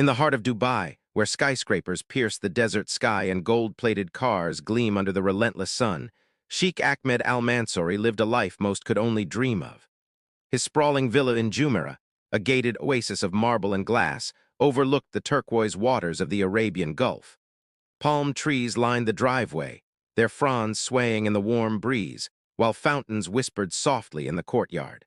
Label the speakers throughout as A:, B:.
A: In the heart of Dubai, where skyscrapers pierce the desert sky and gold-plated cars gleam under the relentless sun, Sheikh Ahmed Al-Mansoori lived a life most could only dream of. His sprawling villa in Jumeirah, a gated oasis of marble and glass, overlooked the turquoise waters of the Arabian Gulf. Palm trees lined the driveway, their fronds swaying in the warm breeze, while fountains whispered softly in the courtyard.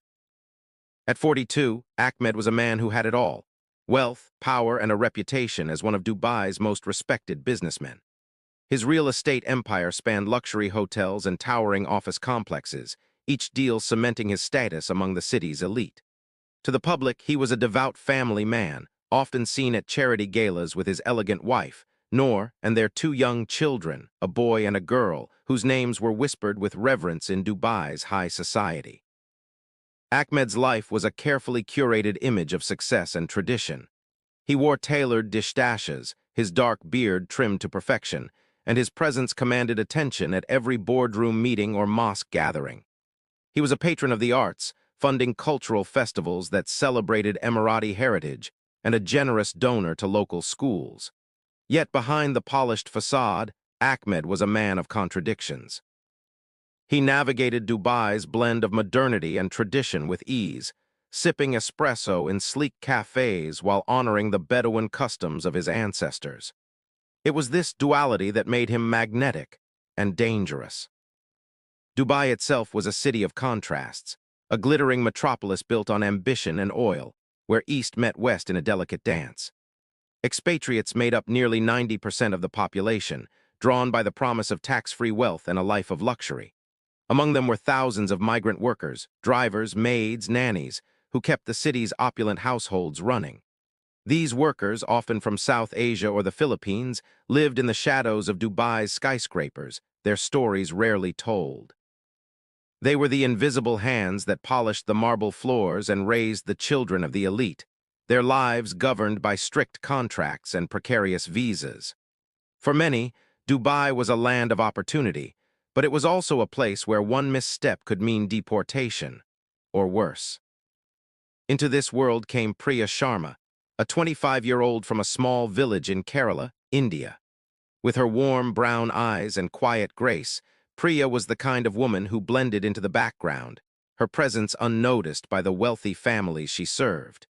A: At 42, Ahmed was a man who had it all: wealth, power, and a reputation as one of Dubai's most respected businessmen. His real estate empire spanned luxury hotels and towering office complexes, each deal cementing his status among the city's elite. To the public, he was a devout family man, often seen at charity galas with his elegant wife, Noor, and their two young children, a boy and a girl, whose names were whispered with reverence in Dubai's high society. Ahmed's life was a carefully curated image of success and tradition. He wore tailored dishdashes, his dark beard trimmed to perfection, and his presence commanded attention at every boardroom meeting or mosque gathering. He was a patron of the arts, funding cultural festivals that celebrated Emirati heritage, and a generous donor to local schools. Yet behind the polished facade, Ahmed was a man of contradictions. He navigated Dubai's blend of modernity and tradition with ease, sipping espresso in sleek cafes while honoring the Bedouin customs of his ancestors. It was this duality that made him magnetic and dangerous. Dubai itself was a city of contrasts, a glittering metropolis built on ambition and oil, where East met West in a delicate dance. Expatriates made up nearly 90% of the population, drawn by the promise of tax-free wealth and a life of luxury. Among them were thousands of migrant workers, drivers, maids, nannies, who kept the city's opulent households running. These workers, often from South Asia or the Philippines, lived in the shadows of Dubai's skyscrapers, their stories rarely told. They were the invisible hands that polished the marble floors and raised the children of the elite, their lives governed by strict contracts and precarious visas. For many, Dubai was a land of opportunity, but it was also a place where one misstep could mean deportation, or worse. Into this world came Priya Sharma, a 25-year-old from a small village in Kerala, India. With her warm brown eyes and quiet grace, Priya was the kind of woman who blended into the background, her presence unnoticed by the wealthy families she served.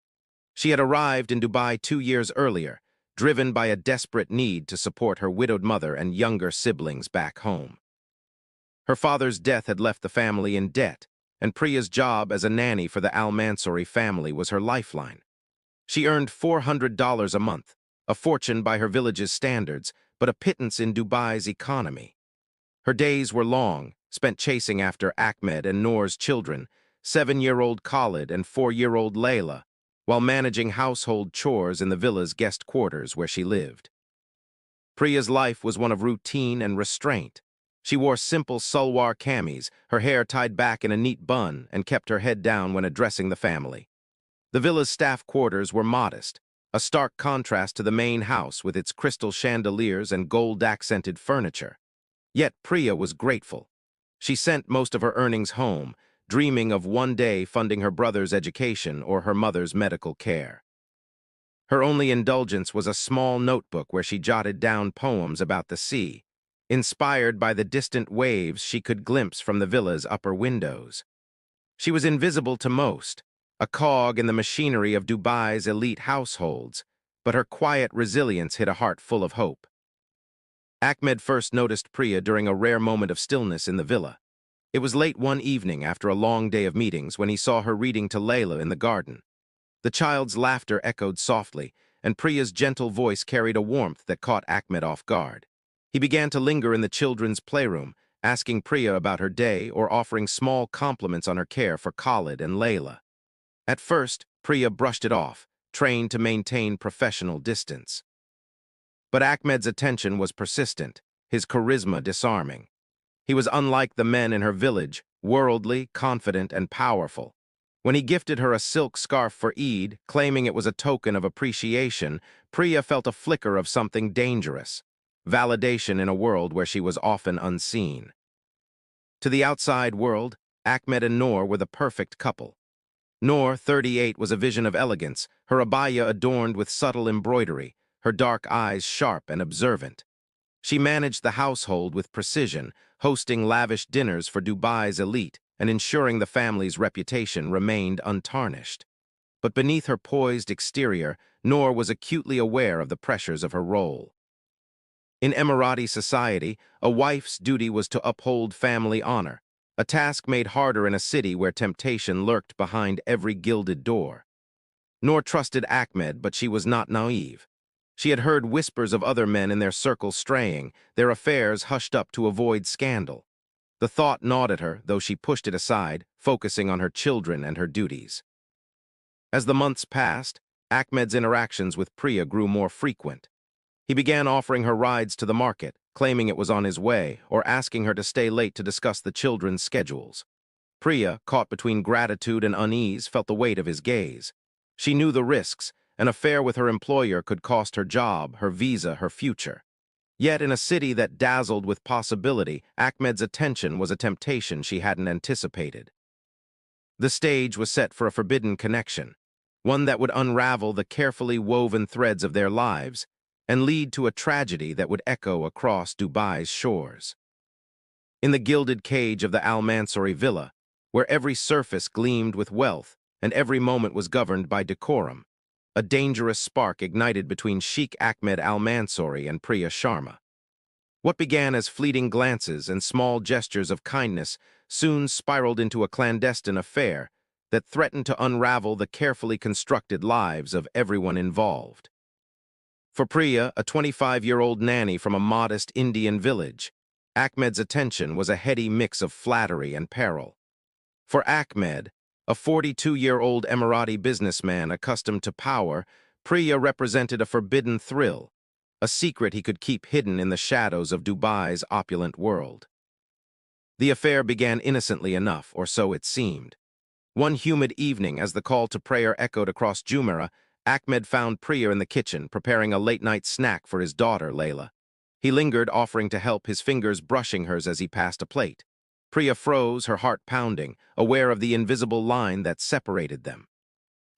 A: She had arrived in Dubai 2 years earlier, driven by a desperate need to support her widowed mother and younger siblings back home. Her father's death had left the family in debt, and Priya's job as a nanny for the Al-Mansoori family was her lifeline. She earned $400 a month, a fortune by her village's standards, but a pittance in Dubai's economy. Her days were long, spent chasing after Ahmed and Noor's children, 7-year-old Khalid and 4-year-old Layla, while managing household chores in the villa's guest quarters where she lived. Priya's life was one of routine and restraint. She wore simple salwar kameez, her hair tied back in a neat bun, and kept her head down when addressing the family. The villa's staff quarters were modest, a stark contrast to the main house with its crystal chandeliers and gold-accented furniture. Yet Priya was grateful. She sent most of her earnings home, dreaming of one day funding her brother's education or her mother's medical care. Her only indulgence was a small notebook where she jotted down poems about the sea, inspired by the distant waves she could glimpse from the villa's upper windows. She was invisible to most, a cog in the machinery of Dubai's elite households, but her quiet resilience hid a heart full of hope. Ahmed first noticed Priya during a rare moment of stillness in the villa. It was late one evening after a long day of meetings when he saw her reading to Layla in the garden. The child's laughter echoed softly, and Priya's gentle voice carried a warmth that caught Ahmed off guard. He began to linger in the children's playroom, asking Priya about her day or offering small compliments on her care for Khalid and Layla. At first, Priya brushed it off, trained to maintain professional distance. But Ahmed's attention was persistent, his charisma disarming. He was unlike the men in her village, worldly, confident, and powerful. When he gifted her a silk scarf for Eid, claiming it was a token of appreciation, Priya felt a flicker of something dangerous, validation in a world where she was often unseen. To the outside world, Ahmed and Noor were the perfect couple. Noor, 38, was a vision of elegance, her abaya adorned with subtle embroidery, her dark eyes sharp and observant. She managed the household with precision, hosting lavish dinners for Dubai's elite and ensuring the family's reputation remained untarnished. But beneath her poised exterior, Noor was acutely aware of the pressures of her role. In Emirati society, a wife's duty was to uphold family honor, a task made harder in a city where temptation lurked behind every gilded door. Noor trusted Ahmed, but she was not naive. She had heard whispers of other men in their circle straying, their affairs hushed up to avoid scandal. The thought gnawed at her, though she pushed it aside, focusing on her children and her duties. As the months passed, Ahmed's interactions with Priya grew more frequent. He began offering her rides to the market, claiming it was on his way, or asking her to stay late to discuss the children's schedules. Priya, caught between gratitude and unease, felt the weight of his gaze. She knew the risks. An affair with her employer could cost her job, her visa, her future. Yet in a city that dazzled with possibility, Ahmed's attention was a temptation she hadn't anticipated. The stage was set for a forbidden connection, one that would unravel the carefully woven threads of their lives and lead to a tragedy that would echo across Dubai's shores. In the gilded cage of the Al-Mansoori villa, where every surface gleamed with wealth and every moment was governed by decorum, a dangerous spark ignited between Sheikh Ahmed Al-Mansoori and Priya Sharma. What began as fleeting glances and small gestures of kindness soon spiraled into a clandestine affair that threatened to unravel the carefully constructed lives of everyone involved. For Priya, a 25-year-old nanny from a modest Indian village, Ahmed's attention was a heady mix of flattery and peril. For Ahmed, a 42-year-old Emirati businessman accustomed to power, Priya represented a forbidden thrill, a secret he could keep hidden in the shadows of Dubai's opulent world. The affair began innocently enough, or so it seemed. One humid evening, as the call to prayer echoed across Jumeirah, Ahmed found Priya in the kitchen, preparing a late-night snack for his daughter, Layla. He lingered, offering to help, his fingers brushing hers as he passed a plate. Priya froze, her heart pounding, aware of the invisible line that separated them.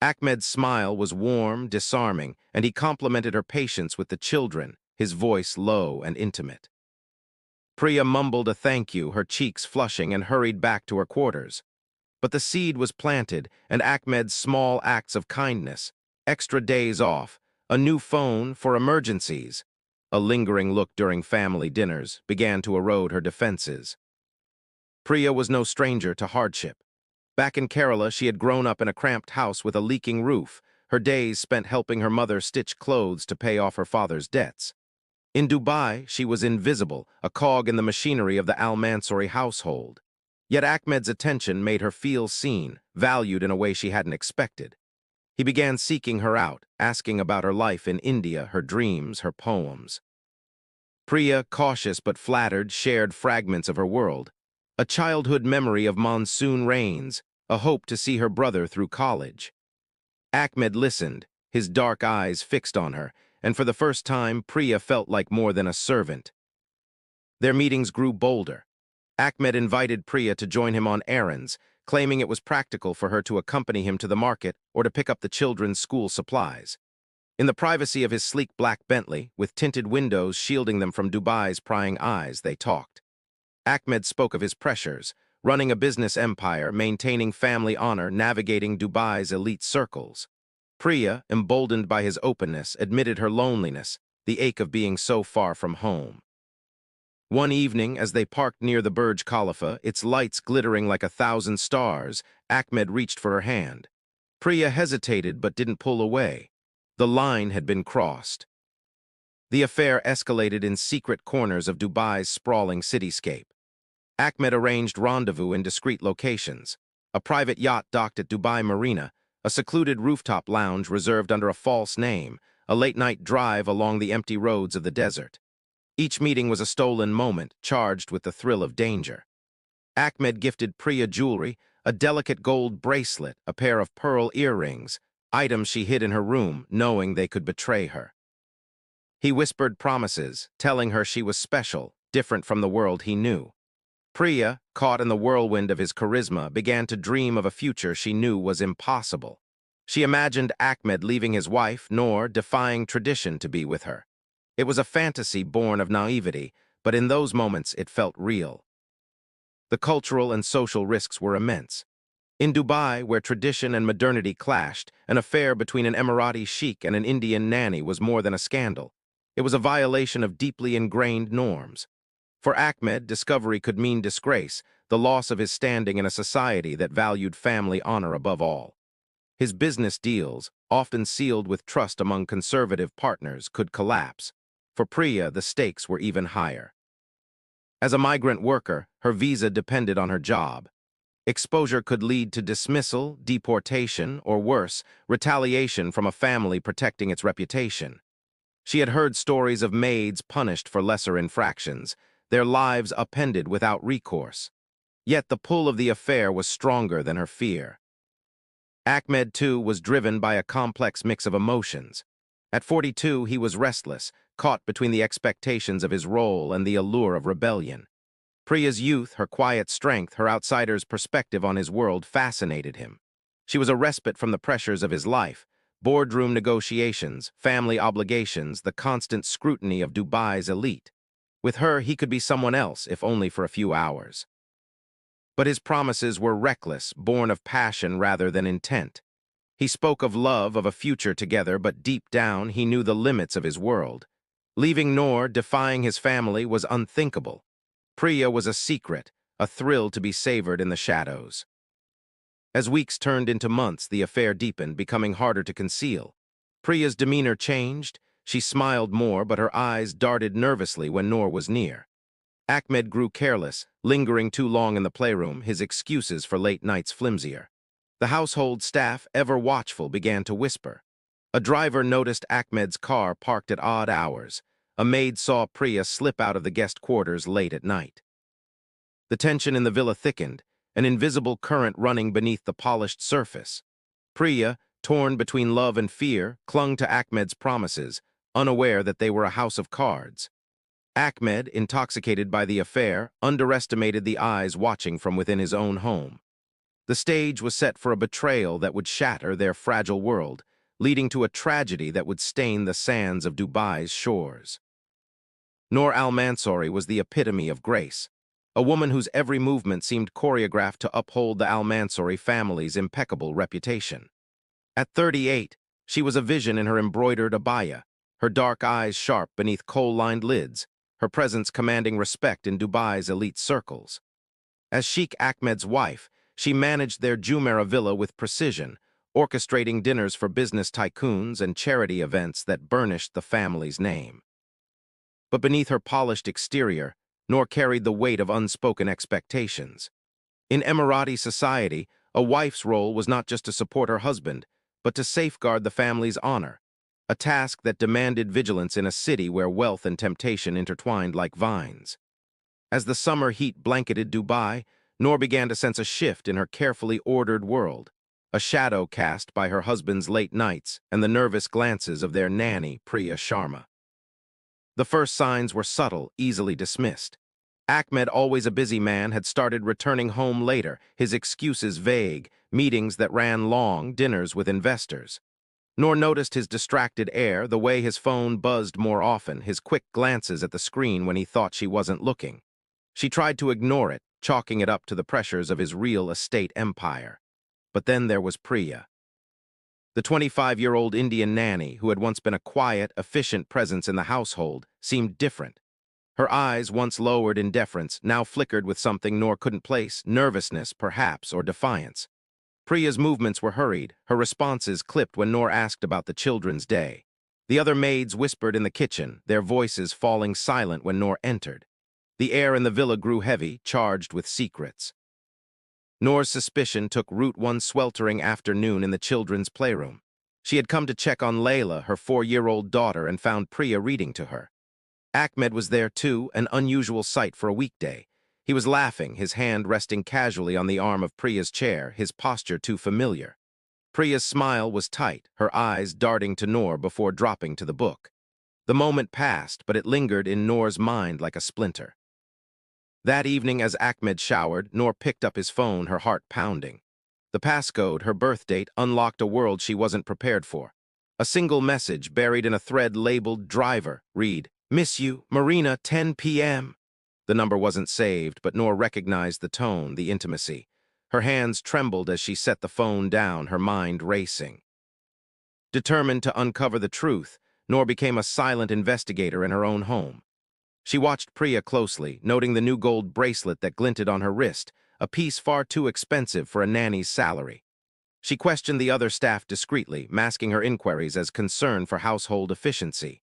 A: Ahmed's smile was warm, disarming, and he complimented her patience with the children, his voice low and intimate. Priya mumbled a thank you, her cheeks flushing, and hurried back to her quarters. But the seed was planted, and Ahmed's small acts of kindness, extra days off, a new phone for emergencies, a lingering look during family dinners, began to erode her defenses. Priya was no stranger to hardship. Back in Kerala, she had grown up in a cramped house with a leaking roof, her days spent helping her mother stitch clothes to pay off her father's debts. In Dubai, she was invisible, a cog in the machinery of the Al-Mansoori household. Yet Ahmed's attention made her feel seen, valued in a way she hadn't expected. He began seeking her out, asking about her life in India, her dreams, her poems. Priya, cautious but flattered, shared fragments of her world. A childhood memory of monsoon rains, a hope to see her brother through college. Ahmed listened, his dark eyes fixed on her, and for the first time, Priya felt like more than a servant. Their meetings grew bolder. Ahmed invited Priya to join him on errands, claiming it was practical for her to accompany him to the market or to pick up the children's school supplies. In the privacy of his sleek black Bentley, with tinted windows shielding them from Dubai's prying eyes, they talked. Ahmed spoke of his pressures, running a business empire, maintaining family honor, navigating Dubai's elite circles. Priya, emboldened by his openness, admitted her loneliness, the ache of being so far from home. One evening, as they parked near the Burj Khalifa, its lights glittering like 1,000 stars, Ahmed reached for her hand. Priya hesitated but didn't pull away. The line had been crossed. The affair escalated in secret corners of Dubai's sprawling cityscape. Ahmed arranged rendezvous in discreet locations: a private yacht docked at Dubai Marina, a secluded rooftop lounge reserved under a false name, a late-night drive along the empty roads of the desert. Each meeting was a stolen moment, charged with the thrill of danger. Ahmed gifted Priya jewelry, a delicate gold bracelet, a pair of pearl earrings, items she hid in her room, knowing they could betray her. He whispered promises, telling her she was special, different from the world he knew. Priya, caught in the whirlwind of his charisma, began to dream of a future she knew was impossible. She imagined Ahmed leaving his wife, Noor, defying tradition to be with her. It was a fantasy born of naivety, but in those moments it felt real. The cultural and social risks were immense. In Dubai, where tradition and modernity clashed, an affair between an Emirati sheikh and an Indian nanny was more than a scandal. It was a violation of deeply ingrained norms. For Ahmed, discovery could mean disgrace, the loss of his standing in a society that valued family honor above all. His business deals, often sealed with trust among conservative partners, could collapse. For Priya, the stakes were even higher. As a migrant worker, her visa depended on her job. Exposure could lead to dismissal, deportation, or worse, retaliation from a family protecting its reputation. She had heard stories of maids punished for lesser infractions, their lives upended without recourse. Yet the pull of the affair was stronger than her fear. Ahmed, too, was driven by a complex mix of emotions. At 42, he was restless, caught between the expectations of his role and the allure of rebellion. Priya's youth, her quiet strength, her outsider's perspective on his world fascinated him. She was a respite from the pressures of his life, boardroom negotiations, family obligations, the constant scrutiny of Dubai's elite. With her, he could be someone else, if only for a few hours. But his promises were reckless, born of passion rather than intent. He spoke of love, of a future together, but deep down he knew the limits of his world. Leaving Noor, defying his family, was unthinkable. Priya was a secret, a thrill to be savored in the shadows. As weeks turned into months, the affair deepened, becoming harder to conceal. Priya's demeanor changed. She smiled more, but her eyes darted nervously when Noor was near. Ahmed grew careless, lingering too long in the playroom, his excuses for late nights flimsier. The household staff, ever watchful, began to whisper. A driver noticed Ahmed's car parked at odd hours. A maid saw Priya slip out of the guest quarters late at night. The tension in the villa thickened, an invisible current running beneath the polished surface. Priya, torn between love and fear, clung to Ahmed's promises, unaware that they were a house of cards. Ahmed, intoxicated by the affair, underestimated the eyes watching from within his own home. The stage was set for a betrayal that would shatter their fragile world, leading to a tragedy that would stain the sands of Dubai's shores. Noor Al-Mansoori was the epitome of grace, a woman whose every movement seemed choreographed to uphold the Al-Mansoori family's impeccable reputation. At 38, she was a vision in her embroidered abaya, her dark eyes sharp beneath kohl-lined lids, her presence commanding respect in Dubai's elite circles. As Sheikh Ahmed's wife, she managed their Jumeirah villa with precision, orchestrating dinners for business tycoons and charity events that burnished the family's name. But beneath her polished exterior, Noor carried the weight of unspoken expectations. In Emirati society, a wife's role was not just to support her husband, but to safeguard the family's honor, a task that demanded vigilance in a city where wealth and temptation intertwined like vines. As the summer heat blanketed Dubai, Noor began to sense a shift in her carefully ordered world, a shadow cast by her husband's late nights and the nervous glances of their nanny, Priya Sharma. The first signs were subtle, easily dismissed. Ahmed, always a busy man, had started returning home later, his excuses vague, meetings that ran long, dinners with investors. Noor noticed his distracted air, the way his phone buzzed more often, his quick glances at the screen when he thought she wasn't looking. She tried to ignore it, chalking it up to the pressures of his real estate empire. But then there was Priya. The 25-year-old Indian nanny, who had once been a quiet, efficient presence in the household, seemed different. Her eyes, once lowered in deference, now flickered with something Noor couldn't place, nervousness, perhaps, or defiance. Priya's movements were hurried, her responses clipped when Noor asked about the children's day. The other maids whispered in the kitchen, their voices falling silent when Noor entered. The air in the villa grew heavy, charged with secrets. Noor's suspicion took root one sweltering afternoon in the children's playroom. She had come to check on Layla, her 4-year-old daughter, and found Priya reading to her. Ahmed was there too, an unusual sight for a weekday. He was laughing, his hand resting casually on the arm of Priya's chair, his posture too familiar. Priya's smile was tight, her eyes darting to Noor before dropping to the book. The moment passed, but it lingered in Noor's mind like a splinter. That evening, as Ahmed showered, Noor picked up his phone, her heart pounding. The passcode, her birth date, unlocked a world she wasn't prepared for. A single message buried in a thread labeled "Driver" read, "Miss you, Marina, 10 p.m." The number wasn't saved, but Noor recognized the tone, the intimacy. Her hands trembled as she set the phone down, her mind racing. Determined to uncover the truth, Noor became a silent investigator in her own home. She watched Priya closely, noting the new gold bracelet that glinted on her wrist, a piece far too expensive for a nanny's salary. She questioned the other staff discreetly, masking her inquiries as concern for household efficiency.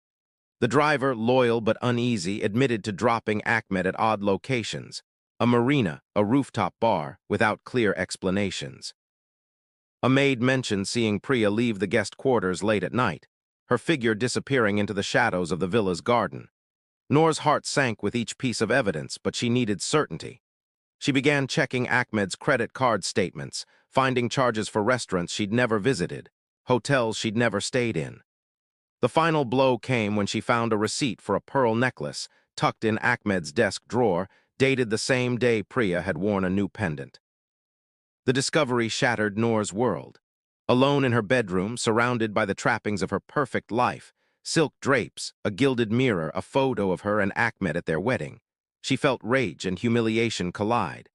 A: The driver, loyal but uneasy, admitted to dropping Ahmed at odd locations, a marina, a rooftop bar, without clear explanations. A maid mentioned seeing Priya leave the guest quarters late at night, her figure disappearing into the shadows of the villa's garden. Noor's heart sank with each piece of evidence, but she needed certainty. She began checking Ahmed's credit card statements, finding charges for restaurants she'd never visited, hotels she'd never stayed in. The final blow came when she found a receipt for a pearl necklace tucked in Ahmed's desk drawer, dated the same day Priya had worn a new pendant. The discovery shattered Noor's world. Alone in her bedroom, surrounded by the trappings of her perfect life, silk drapes, a gilded mirror, a photo of her and Ahmed at their wedding, she felt rage and humiliation collide.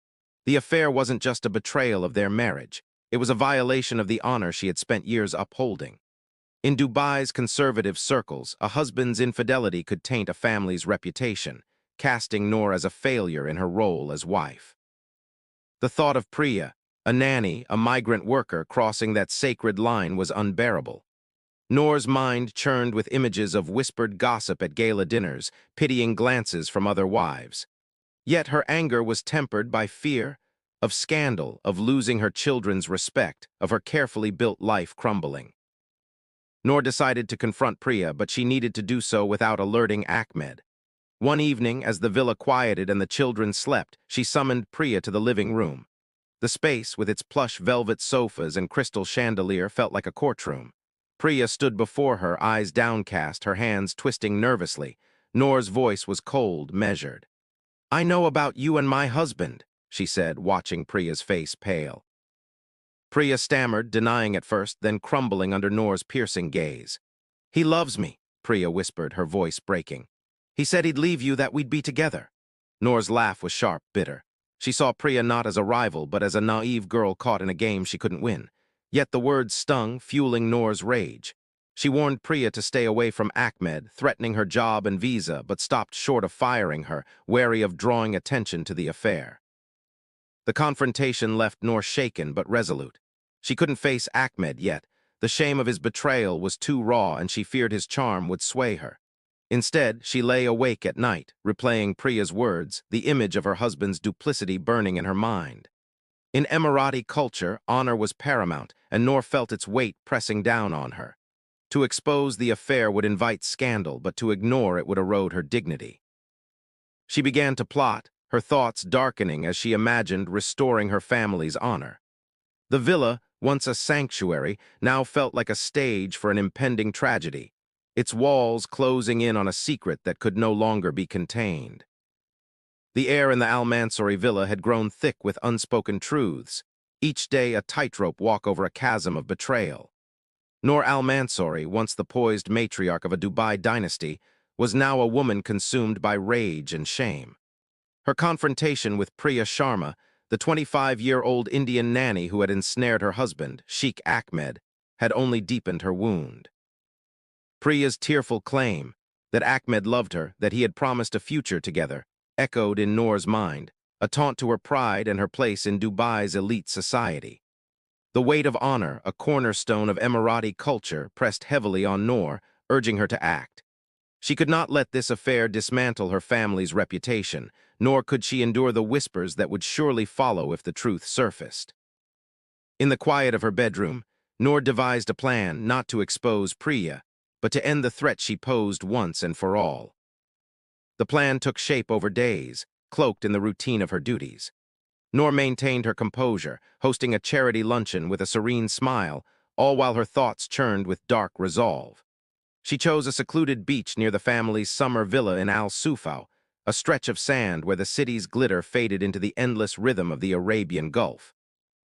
A: The affair wasn't just a betrayal of their marriage. It was a violation of the honor she had spent years upholding. In Dubai's conservative circles, a husband's infidelity could taint a family's reputation, casting Noor as a failure in her role as wife. The thought of Priya, a nanny, a migrant worker crossing that sacred line, was unbearable. Noor's mind churned with images of whispered gossip at gala dinners, pitying glances from other wives. Yet her anger was tempered by fear of scandal, of losing her children's respect, of her carefully built life crumbling. Noor decided to confront Priya, but she needed to do so without alerting Ahmed. One evening, as the villa quieted and the children slept, she summoned Priya to the living room. The space, with its plush velvet sofas and crystal chandelier, felt like a courtroom. Priya stood before her, eyes downcast, her hands twisting nervously. Noor's voice was cold, measured. "I know about you and my husband," she said, watching Priya's face pale. Priya stammered, denying at first, then crumbling under Noor's piercing gaze. "He loves me," Priya whispered, her voice breaking. "He said he'd leave you, that we'd be together." Noor's laugh was sharp, bitter. She saw Priya not as a rival, but as a naive girl caught in a game she couldn't win. Yet the words stung, fueling Noor's rage. She warned Priya to stay away from Ahmed, threatening her job and visa, but stopped short of firing her, wary of drawing attention to the affair. The confrontation left Noor shaken but resolute. She couldn't face Ahmed yet. The shame of his betrayal was too raw, and she feared his charm would sway her. Instead, she lay awake at night, replaying Priya's words, the image of her husband's duplicity burning in her mind. In Emirati culture, honor was paramount, and Noor felt its weight pressing down on her. To expose the affair would invite scandal, but to ignore it would erode her dignity. She began to plot, her thoughts darkening as she imagined restoring her family's honor. The villa, once a sanctuary, now felt like a stage for an impending tragedy, its walls closing in on a secret that could no longer be contained. The air in the Al-Mansoori villa had grown thick with unspoken truths, each day a tightrope walk over a chasm of betrayal. Noor Al-Mansoori, once the poised matriarch of a Dubai dynasty, was now a woman consumed by rage and shame. Her confrontation with Priya Sharma, the 25-year-old Indian nanny who had ensnared her husband, Sheikh Ahmed, had only deepened her wound. Priya's tearful claim that Ahmed loved her, that he had promised a future together, echoed in Noor's mind, a taunt to her pride and her place in Dubai's elite society. The weight of honor, a cornerstone of Emirati culture, pressed heavily on Noor, urging her to act. She could not let this affair dismantle her family's reputation, nor could she endure the whispers that would surely follow if the truth surfaced. In the quiet of her bedroom, Noor devised a plan not to expose Priya, but to end the threat she posed once and for all. The plan took shape over days, cloaked in the routine of her duties. Noor maintained her composure, hosting a charity luncheon with a serene smile, all while her thoughts churned with dark resolve. She chose a secluded beach near the family's summer villa in Al-Sufau, a stretch of sand where the city's glitter faded into the endless rhythm of the Arabian Gulf.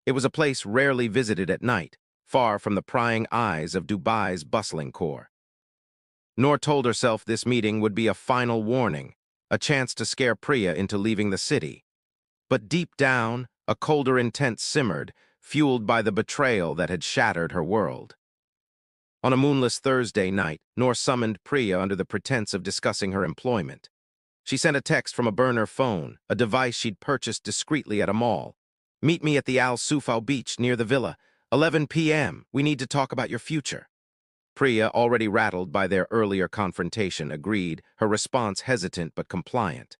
A: It was a place rarely visited at night, far from the prying eyes of Dubai's bustling core. Noor told herself this meeting would be a final warning, a chance to scare Priya into leaving the city. But deep down, a colder intent simmered, fueled by the betrayal that had shattered her world. On a moonless Thursday night, Noor summoned Priya under the pretense of discussing her employment. She sent a text from a burner phone, a device she'd purchased discreetly at a mall. "Meet me at the Al Sufal beach near the villa. 11 p.m. We need to talk about your future." Priya, already rattled by their earlier confrontation, agreed, her response hesitant but compliant.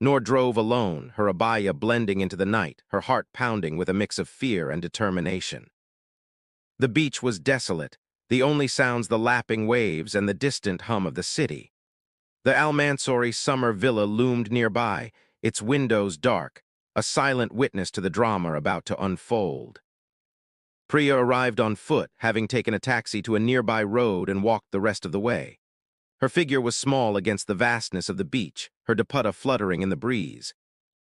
A: Noor drove alone, her abaya blending into the night, her heart pounding with a mix of fear and determination. The beach was desolate, the only sounds the lapping waves and the distant hum of the city. The Al-Mansoori summer villa loomed nearby, its windows dark, a silent witness to the drama about to unfold. Priya arrived on foot, having taken a taxi to a nearby road and walked the rest of the way. Her figure was small against the vastness of the beach, her dupatta fluttering in the breeze.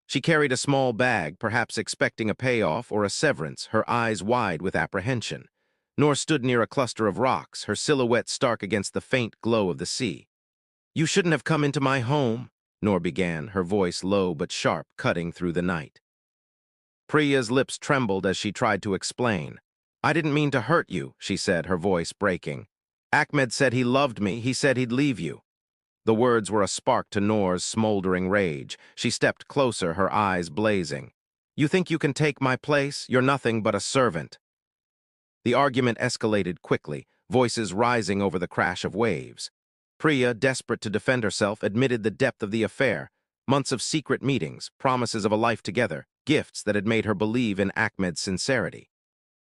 A: She carried a small bag, perhaps expecting a payoff or a severance, her eyes wide with apprehension. Noor stood near a cluster of rocks, her silhouette stark against the faint glow of the sea. "You shouldn't have come into my home," Noor began, her voice low but sharp, cutting through the night. Priya's lips trembled as she tried to explain. "I didn't mean to hurt you," she said, her voice breaking. "Ahmed said he loved me, he said he'd leave you." The words were a spark to Noor's smoldering rage. She stepped closer, her eyes blazing. "You think you can take my place? You're nothing but a servant." The argument escalated quickly, voices rising over the crash of waves. Priya, desperate to defend herself, admitted the depth of the affair. Months of secret meetings, promises of a life together, gifts that had made her believe in Ahmed's sincerity.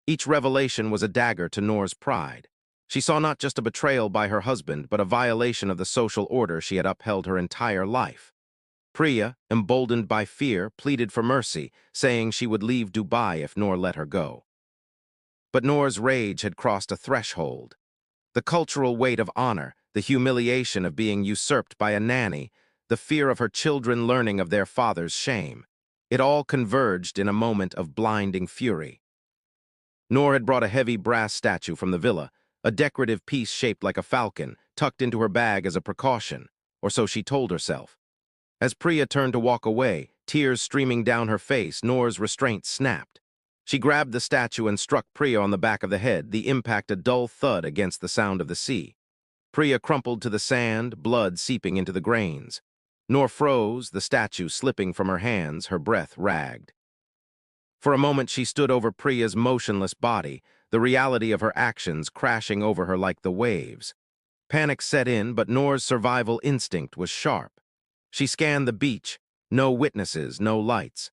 A: Each revelation was a dagger to Noor's pride. She saw not just a betrayal by her husband, but a violation of the social order she had upheld her entire life. Priya, emboldened by fear, pleaded for mercy, saying she would leave Dubai if Noor let her go. But Noor's rage had crossed a threshold. The cultural weight of honor, the humiliation of being usurped by a nanny, the fear of her children learning of their father's shame. It all converged in a moment of blinding fury. Noor had brought a heavy brass statue from the villa, a decorative piece shaped like a falcon, tucked into her bag as a precaution, or so she told herself. As Priya turned to walk away, tears streaming down her face, Noor's restraint snapped. She grabbed the statue and struck Priya on the back of the head, the impact a dull thud against the sound of the sea. Priya crumpled to the sand, blood seeping into the grains. Noor froze, the statue slipping from her hands, her breath ragged. For a moment she stood over Priya's motionless body, the reality of her actions crashing over her like the waves. Panic set in, but Noor's survival instinct was sharp. She scanned the beach, no witnesses, no lights.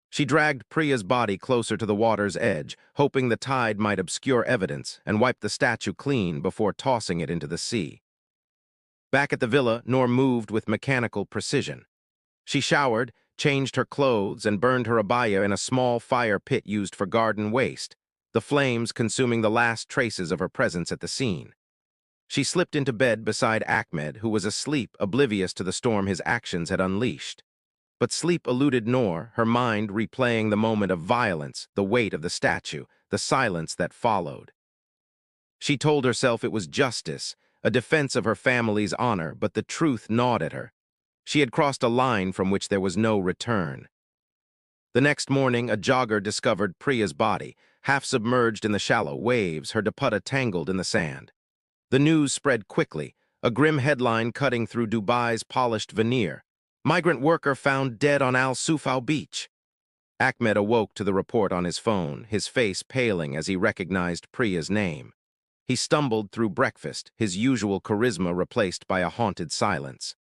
A: She dragged Priya's body closer to the water's edge, hoping the tide might obscure evidence, and wiped the statue clean before tossing it into the sea. Back at the villa, Noor moved with mechanical precision. She showered, changed her clothes, and burned her abaya in a small fire pit used for garden waste, the flames consuming the last traces of her presence at the scene. She slipped into bed beside Ahmed, who was asleep, oblivious to the storm his actions had unleashed. But sleep eluded Noor, her mind replaying the moment of violence, the weight of the statue, the silence that followed. She told herself it was justice, a defense of her family's honor, but the truth gnawed at her. She had crossed a line from which there was no return. The next morning, a jogger discovered Priya's body, half submerged in the shallow waves, her dupatta tangled in the sand. The news spread quickly, a grim headline cutting through Dubai's polished veneer. "Migrant worker found dead on Al Sufal beach." Ahmed awoke to the report on his phone, his face paling as he recognized Priya's name. He stumbled through breakfast, his usual charisma replaced by a haunted silence.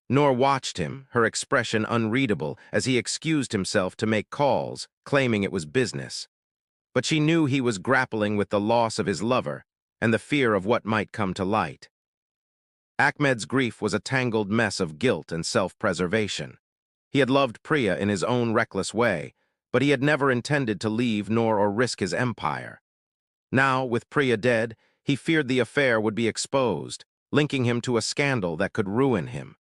A: Noor watched him, her expression unreadable, as he excused himself to make calls, claiming it was business. But she knew he was grappling with the loss of his lover and the fear of what might come to light. Ahmed's grief was a tangled mess of guilt and self-preservation. He had loved Priya in his own reckless way, but he had never intended to leave Noor or risk his empire. Now, with Priya dead, he feared the affair would be exposed, linking him to a scandal that could ruin him.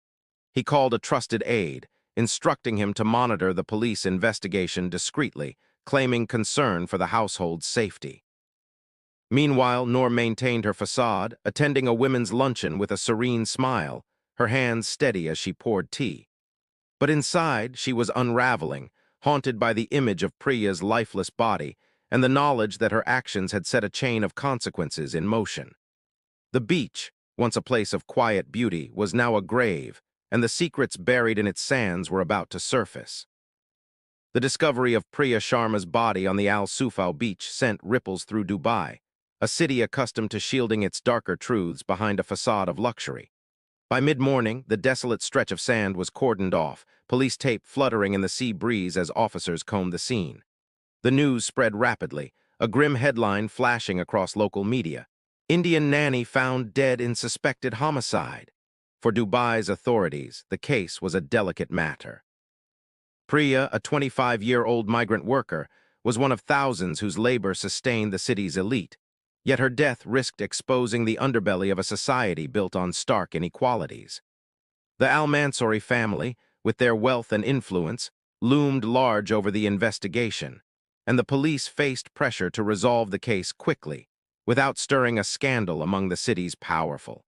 A: He called a trusted aide, instructing him to monitor the police investigation discreetly, claiming concern for the household's safety. Meanwhile, Noor maintained her facade, attending a women's luncheon with a serene smile, her hands steady as she poured tea. But inside, she was unraveling, haunted by the image of Priya's lifeless body and the knowledge that her actions had set a chain of consequences in motion. The beach, once a place of quiet beauty, was now a grave, and the secrets buried in its sands were about to surface. The discovery of Priya Sharma's body on the Al Sufal beach sent ripples through Dubai, a city accustomed to shielding its darker truths behind a facade of luxury. By mid-morning, the desolate stretch of sand was cordoned off, police tape fluttering in the sea breeze as officers combed the scene. The news spread rapidly, a grim headline flashing across local media. Indian nanny found dead in suspected homicide. For Dubai's authorities, the case was a delicate matter. Priya, a 25-year-old migrant worker, was one of thousands whose labor sustained the city's elite. Yet her death risked exposing the underbelly of a society built on stark inequalities. The Al-Mansoori family, with their wealth and influence, loomed large over the investigation, and the police faced pressure to resolve the case quickly, without stirring a scandal among the city's powerful.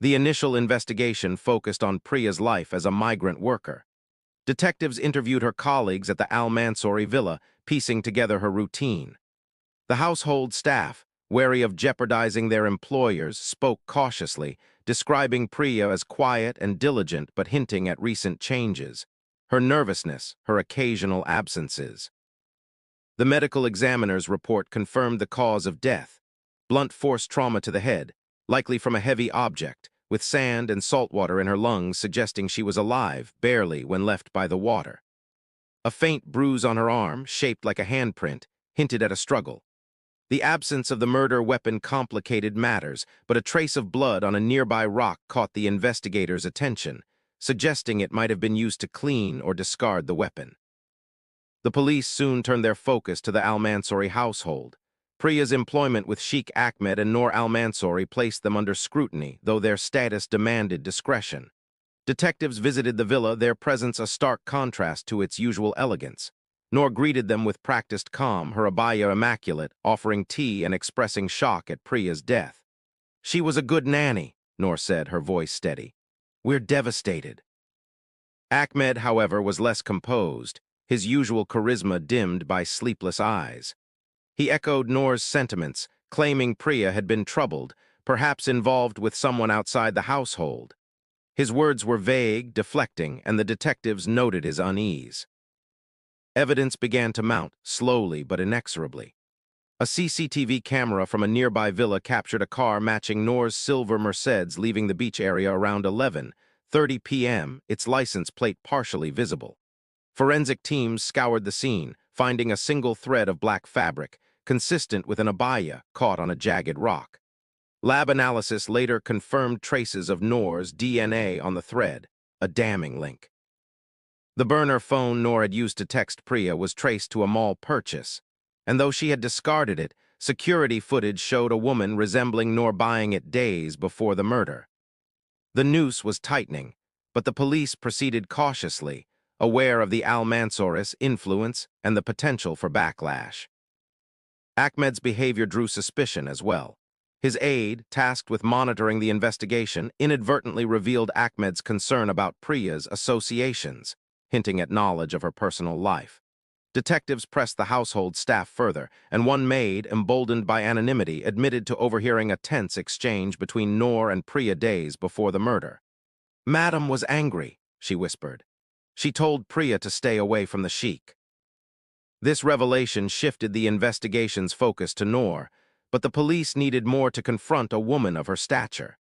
A: The initial investigation focused on Priya's life as a migrant worker. Detectives interviewed her colleagues at the Al-Mansoori villa, piecing together her routine. The household staff, wary of jeopardizing their employers, spoke cautiously, describing Priya as quiet and diligent but hinting at recent changes, her nervousness, her occasional absences. The medical examiner's report confirmed the cause of death: blunt force trauma to the head, likely from a heavy object, with sand and salt water in her lungs suggesting she was alive, barely, when left by the water. A faint bruise on her arm, shaped like a handprint, hinted at a struggle. The absence of the murder weapon complicated matters, but a trace of blood on a nearby rock caught the investigators' attention, suggesting it might have been used to clean or discard the weapon. The police soon turned their focus to the Al-Mansoori household. Priya's employment with Sheikh Ahmed and Noor Al-Mansoori placed them under scrutiny, though their status demanded discretion. Detectives visited the villa, their presence a stark contrast to its usual elegance. Noor greeted them with practiced calm, her abaya immaculate, offering tea and expressing shock at Priya's death. "She was a good nanny," Noor said, her voice steady. "We're devastated." Ahmed, however, was less composed, his usual charisma dimmed by sleepless eyes. He echoed Noor's sentiments, claiming Priya had been troubled, perhaps involved with someone outside the household. His words were vague, deflecting, and the detectives noted his unease. Evidence began to mount, slowly but inexorably. A CCTV camera from a nearby villa captured a car matching Noor's silver Mercedes leaving the beach area around 11:30 p.m., its license plate partially visible. Forensic teams scoured the scene, finding a single thread of black fabric, consistent with an abaya caught on a jagged rock. Lab analysis later confirmed traces of Noor's DNA on the thread, a damning link. The burner phone Noor had used to text Priya was traced to a mall purchase, and though she had discarded it, security footage showed a woman resembling Noor buying it days before the murder. The noose was tightening, but the police proceeded cautiously, aware of the Al-Mansoori's influence and the potential for backlash. Ahmed's behavior drew suspicion as well. His aide, tasked with monitoring the investigation, inadvertently revealed Ahmed's concern about Priya's associations, hinting at knowledge of her personal life. Detectives pressed the household staff further, and one maid, emboldened by anonymity, admitted to overhearing a tense exchange between Noor and Priya days before the murder. "Madam was angry," she whispered. "She told Priya to stay away from the sheikh." This revelation shifted the investigation's focus to Noor, but the police needed more to confront a woman of her stature.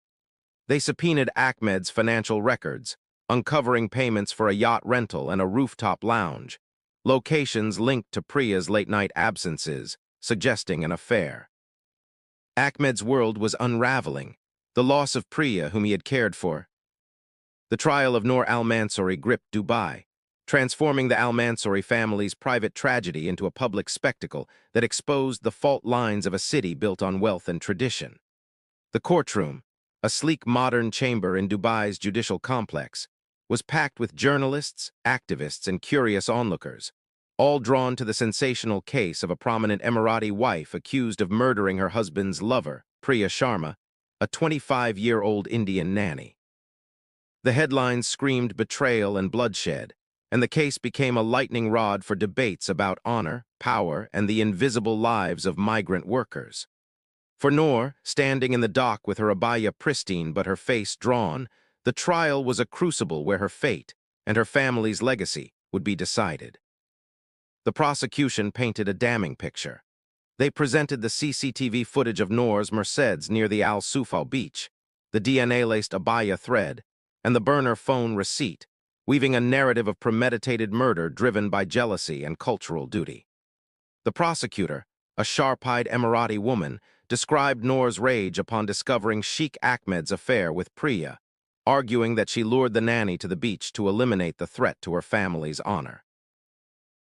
A: They subpoenaed Ahmed's financial records, uncovering payments for a yacht rental and a rooftop lounge, locations linked to Priya's late-night absences, suggesting an affair. Ahmed's world was unraveling, the loss of Priya, whom he had cared for. The trial of Noor Al-Mansoori gripped Dubai, transforming the Al-Mansoori family's private tragedy into a public spectacle that exposed the fault lines of a city built on wealth and tradition. The courtroom, a sleek modern chamber in Dubai's judicial complex, was packed with journalists, activists, and curious onlookers. all drawn to the sensational case of a prominent Emirati wife accused of murdering her husband's lover, Priya Sharma, a 25-year-old Indian nanny. The headlines screamed betrayal and bloodshed, and the case became a lightning rod for debates about honor, power, and the invisible lives of migrant workers. For Noor, standing in the dock with her abaya pristine but her face drawn, the trial was a crucible where her fate and her family's legacy would be decided. The prosecution painted a damning picture. They presented the CCTV footage of Noor's Mercedes near the Al Sufal beach, the DNA-laced abaya thread, and the burner phone receipt, weaving a narrative of premeditated murder driven by jealousy and cultural duty. The prosecutor, a sharp-eyed Emirati woman, described Noor's rage upon discovering Sheikh Ahmed's affair with Priya, arguing that she lured the nanny to the beach to eliminate the threat to her family's honor.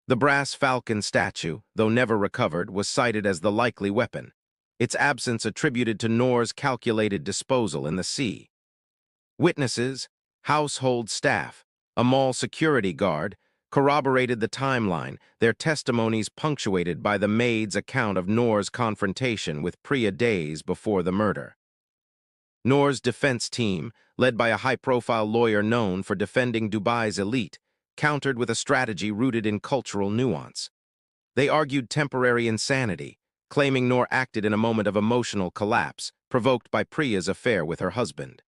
A: The brass falcon statue, though never recovered, was cited as the likely weapon, its absence attributed to Noor's calculated disposal in the sea. Witnesses, household staff, a mall security guard, corroborated the timeline, their testimonies punctuated by the maid's account of Noor's confrontation with Priya days before the murder. Noor's defense team, led by a high-profile lawyer known for defending Dubai's elite, countered with a strategy rooted in cultural nuance. They argued temporary insanity, claiming Noor acted in a moment of emotional collapse, provoked by Priya's affair with her husband.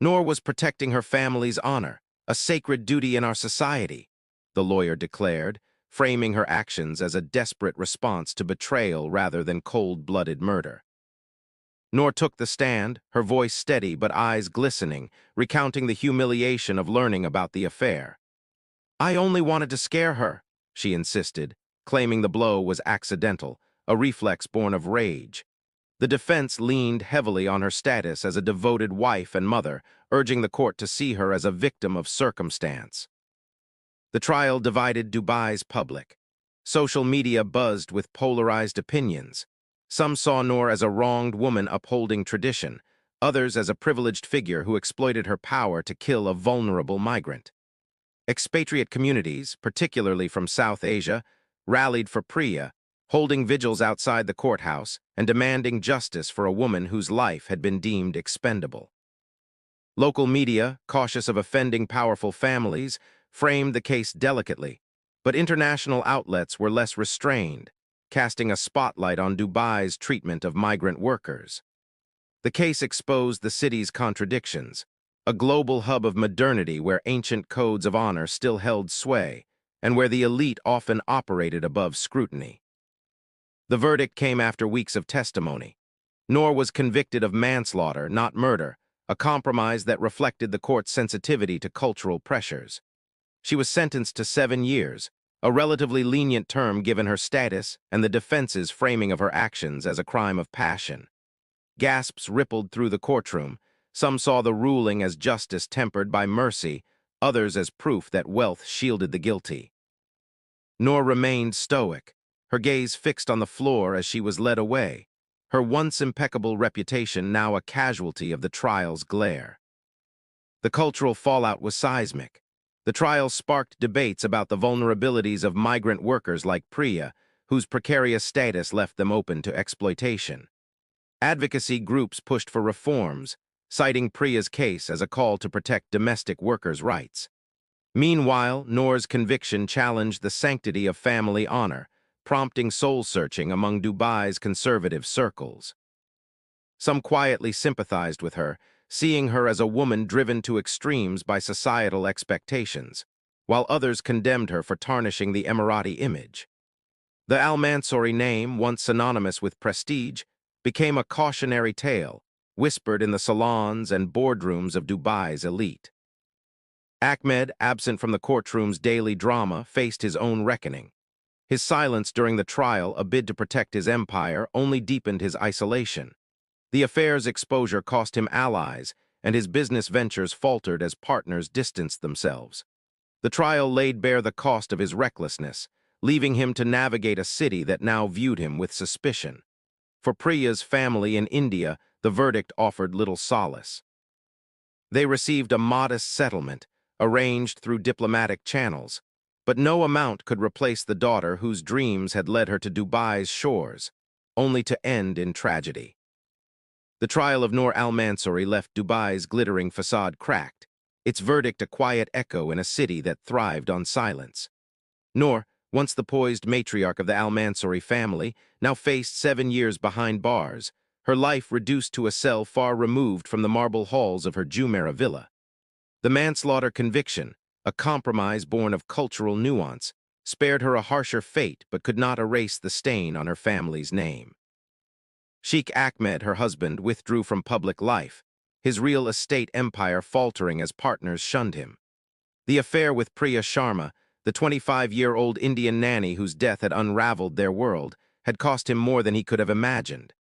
A: Noor was protecting her family's honor, a sacred duty in our society, the lawyer declared, framing her actions as a desperate response to betrayal rather than cold-blooded murder. Noor took the stand, her voice steady but eyes glistening, recounting the humiliation of learning about the affair. "I only wanted to scare her," she insisted, claiming the blow was accidental, a reflex born of rage. The defense leaned heavily on her status as a devoted wife and mother, urging the court to see her as a victim of circumstance. The trial divided Dubai's public. Social media buzzed with polarized opinions. Some saw Noor as a wronged woman upholding tradition, others as a privileged figure who exploited her power to kill a vulnerable migrant. Expatriate communities, particularly from South Asia, rallied for Priya, holding vigils outside the courthouse and demanding justice for a woman whose life had been deemed expendable. Local media, cautious of offending powerful families, framed the case delicately, but international outlets were less restrained, casting a spotlight on Dubai's treatment of migrant workers. The case exposed the city's contradictions, a global hub of modernity where ancient codes of honor still held sway, and where the elite often operated above scrutiny. The verdict came after weeks of testimony. Noor was convicted of manslaughter, not murder, a compromise that reflected the court's sensitivity to cultural pressures. She was sentenced to 7 years, a relatively lenient term given her status and the defense's framing of her actions as a crime of passion. Gasps rippled through the courtroom. Some saw the ruling as justice tempered by mercy, others as proof that wealth shielded the guilty. Noor remained stoic, her gaze fixed on the floor as she was led away, her once impeccable reputation now a casualty of the trial's glare. The cultural fallout was seismic. The trial sparked debates about the vulnerabilities of migrant workers like Priya, whose precarious status left them open to exploitation. Advocacy groups pushed for reforms, citing Priya's case as a call to protect domestic workers' rights. Meanwhile, Noor's conviction challenged the sanctity of family honor, prompting soul-searching among Dubai's conservative circles. Some quietly sympathized with her, seeing her as a woman driven to extremes by societal expectations, while others condemned her for tarnishing the Emirati image. The Al-Mansoori name, once synonymous with prestige, became a cautionary tale, whispered in the salons and boardrooms of Dubai's elite. Ahmed, absent from the courtroom's daily drama, faced his own reckoning. His silence during the trial, a bid to protect his empire, only deepened his isolation. The affair's exposure cost him allies, and his business ventures faltered as partners distanced themselves. The trial laid bare the cost of his recklessness, leaving him to navigate a city that now viewed him with suspicion. For Priya's family in India, the verdict offered little solace. They received a modest settlement, arranged through diplomatic channels, But no amount could replace the daughter whose dreams had led her to Dubai's shores, only to end in tragedy. The trial of Noor Al-Mansoori left Dubai's glittering facade cracked, its verdict a quiet echo in a city that thrived on silence. Noor, once the poised matriarch of the Al-Mansoori family, now faced 7 years behind bars, her life reduced to a cell far removed from the marble halls of her Jumeirah villa. The manslaughter conviction, a compromise born of cultural nuance, spared her a harsher fate but could not erase the stain on her family's name. Sheikh Ahmed, her husband, withdrew from public life, his real estate empire faltering as partners shunned him. The affair with Priya Sharma, the 25-year-old Indian nanny whose death had unraveled their world, had cost him more than he could have imagined.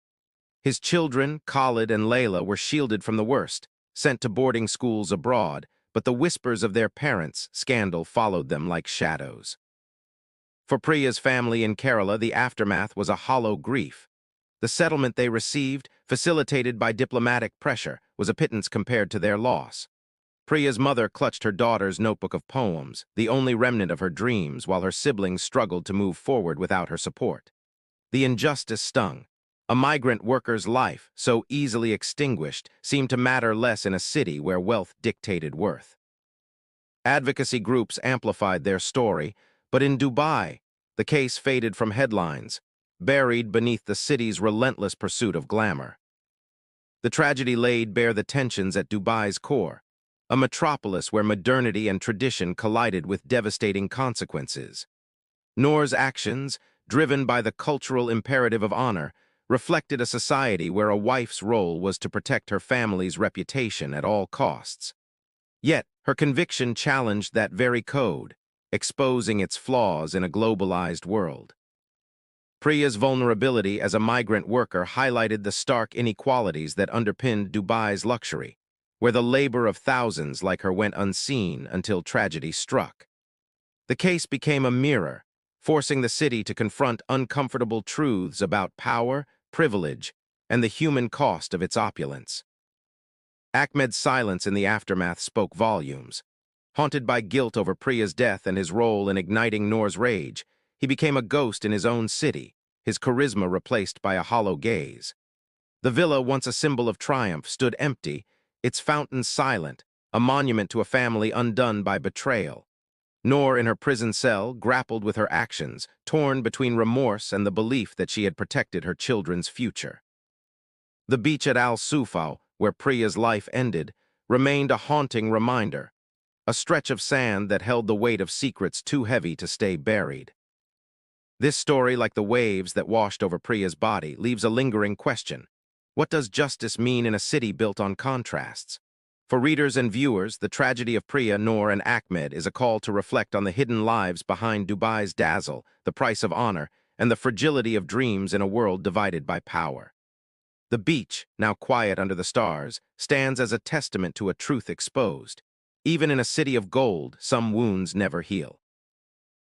A: His children, Khalid and Layla, were shielded from the worst, sent to boarding schools abroad, but the whispers of their parents' scandal followed them like shadows. For Priya's family in Kerala, the aftermath was a hollow grief. The settlement they received, facilitated by diplomatic pressure, was a pittance compared to their loss. Priya's mother clutched her daughter's notebook of poems, the only remnant of her dreams, while her siblings struggled to move forward without her support. The injustice stung. A migrant worker's life, so easily extinguished, seemed to matter less in a city where wealth dictated worth. Advocacy groups amplified their story, but in Dubai, the case faded from headlines, buried beneath the city's relentless pursuit of glamour. The tragedy laid bare the tensions at Dubai's core, a metropolis where modernity and tradition collided with devastating consequences. Noor's actions, driven by the cultural imperative of honor, reflected a society where a wife's role was to protect her family's reputation at all costs. Yet, her conviction challenged that very code, exposing its flaws in a globalized world. Priya's vulnerability as a migrant worker highlighted the stark inequalities that underpinned Dubai's luxury, where the labor of thousands like her went unseen until tragedy struck. The case became a mirror, forcing the city to confront uncomfortable truths about power, privilege, and the human cost of its opulence. Ahmed's silence in the aftermath spoke volumes. Haunted by guilt over Priya's death and his role in igniting Noor's rage, he became a ghost in his own city, his charisma replaced by a hollow gaze. The villa, once a symbol of triumph, stood empty, its fountain silent, a monument to a family undone by betrayal. Noor, in her prison cell, grappled with her actions, torn between remorse and the belief that she had protected her children's future. The beach at Al Sufau, where Priya's life ended, remained a haunting reminder, a stretch of sand that held the weight of secrets too heavy to stay buried. This story, like the waves that washed over Priya's body, leaves a lingering question. What does justice mean in a city built on contrasts? For readers and viewers, the tragedy of Priya, Noor, and Ahmed is a call to reflect on the hidden lives behind Dubai's dazzle, the price of honor, and the fragility of dreams in a world divided by power. The beach, now quiet under the stars, stands as a testament to a truth exposed. Even in a city of gold, some wounds never heal.